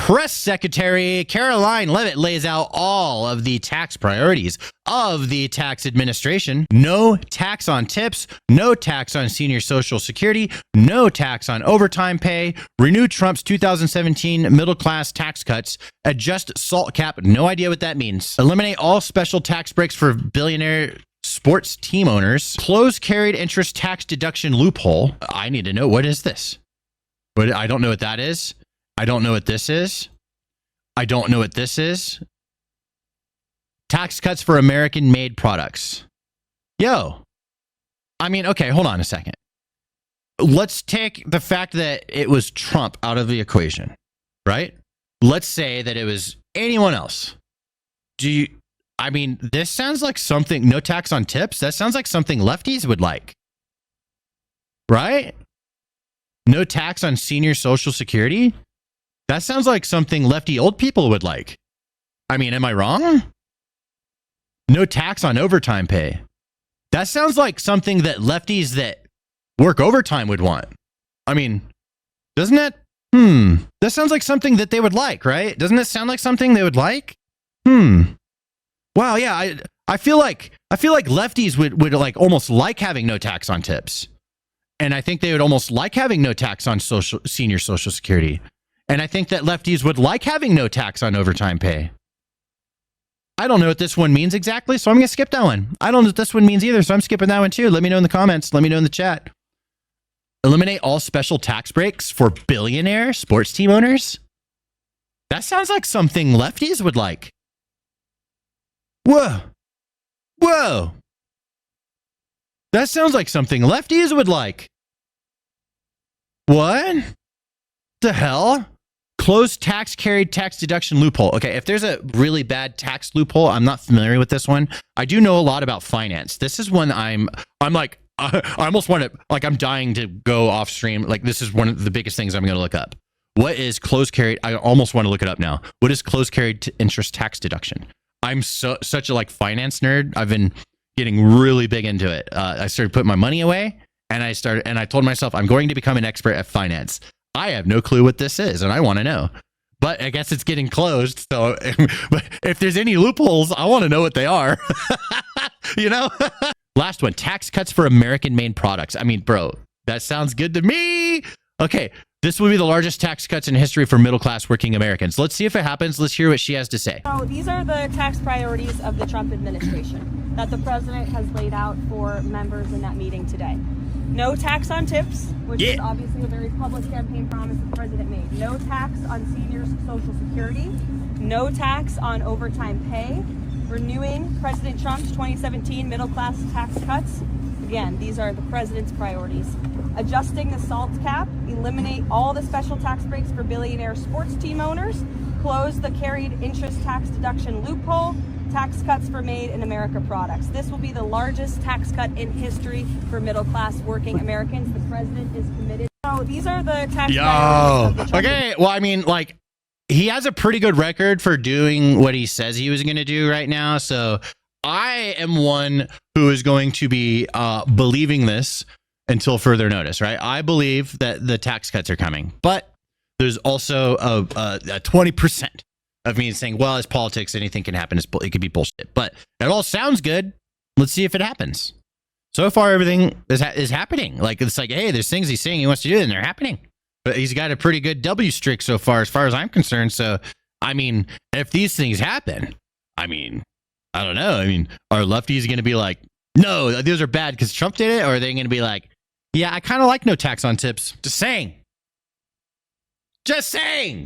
Press Secretary Caroline Leavitt lays out all of the tax priorities of the tax administration. No tax on tips, no tax on senior Social Security, no tax on overtime pay, renew Trump's 2017 middle class tax cuts, adjust SALT cap, no idea what that means, eliminate all special tax breaks for billionaire sports team owners, close carried interest tax deduction loophole. I need to know, what is this? But I don't know what that is. I don't know what this is. I don't know what this is. Tax cuts for American-made products. Yo. I mean, okay, hold on a second. Let's take the fact that it was Trump out of the equation, right? Let's say that it was anyone else. I mean, this sounds like something, no tax on tips. That sounds like something lefties would like. Right? No tax on senior Social Security. That sounds like something lefty old people would like. I mean, am I wrong? No tax on overtime pay. That sounds like something that lefties that work overtime would want. I mean, doesn't it? That sounds like something that they would like, right? Doesn't it sound like something they would like? Wow, yeah, I feel like lefties would like almost like having no tax on tips. And I think they would almost like having no tax on senior Social Security. And I think that lefties would like having no tax on overtime pay. I don't know what this one means exactly, so I'm going to skip that one. I don't know what this one means either, so I'm skipping that one too. Let me know in the comments. Let me know in the chat. Eliminate all special tax breaks for billionaire sports team owners. That sounds like something lefties would like. Whoa. Whoa. That sounds like something lefties would like. What the hell? Closed tax carried tax deduction loophole. Okay, if there's a really bad tax loophole, I'm not familiar with this one. I do know a lot about finance. This is one I'm like, I almost want to, like, I'm dying to go off stream. Like, this is one of the biggest things I'm going to look up. What is closed carried? I almost want to look it up now. What is closed carried interest tax deduction? I'm such a like finance nerd. I've been getting really big into it. I started putting my money away, and I told myself I'm going to become an expert at finance. I have no clue what this is, and I want to know. But I guess it's getting closed. So but if there's any loopholes, I want to know what they are. You know? Last one, tax cuts for American-made products. I mean, bro, that sounds good to me. Okay, this will be the largest tax cuts in history for middle-class working Americans. Let's see if it happens. Let's hear what she has to say. So these are the tax priorities of the Trump administration that the president has laid out for members in that meeting today. No tax on tips, which is obviously a very public campaign promise that the president made. No tax on seniors' Social Security. No tax on overtime pay. Renewing President Trump's 2017 middle-class tax cuts. Again, these are the president's priorities. Adjusting the SALT cap, eliminate all the special tax breaks for billionaire sports team owners, close the carried interest tax deduction loophole, tax cuts for made in America products. This will be the largest tax cut in history for middle-class working Americans. The president is committed. So these are the tax priorities of the okay, well, I mean, like, he has a pretty good record for doing what he says he was going to do right now, so I am one who is going to be believing this until further notice, right? I believe that the tax cuts are coming, but there's also a 20% of me saying, well, it's politics, anything can happen. It could be bullshit, but it all sounds good. Let's see if it happens. So far, everything is happening. Like, it's like, hey, there's things he's saying he wants to do, and they're happening. But he's got a pretty good W streak so far as I'm concerned. So, I mean, if these things happen, I mean, I don't know. I mean, are lefties going to be like, no, those are bad because Trump did it? Or are they going to be like, yeah, I kind of like no tax on tips? Just saying. Just saying.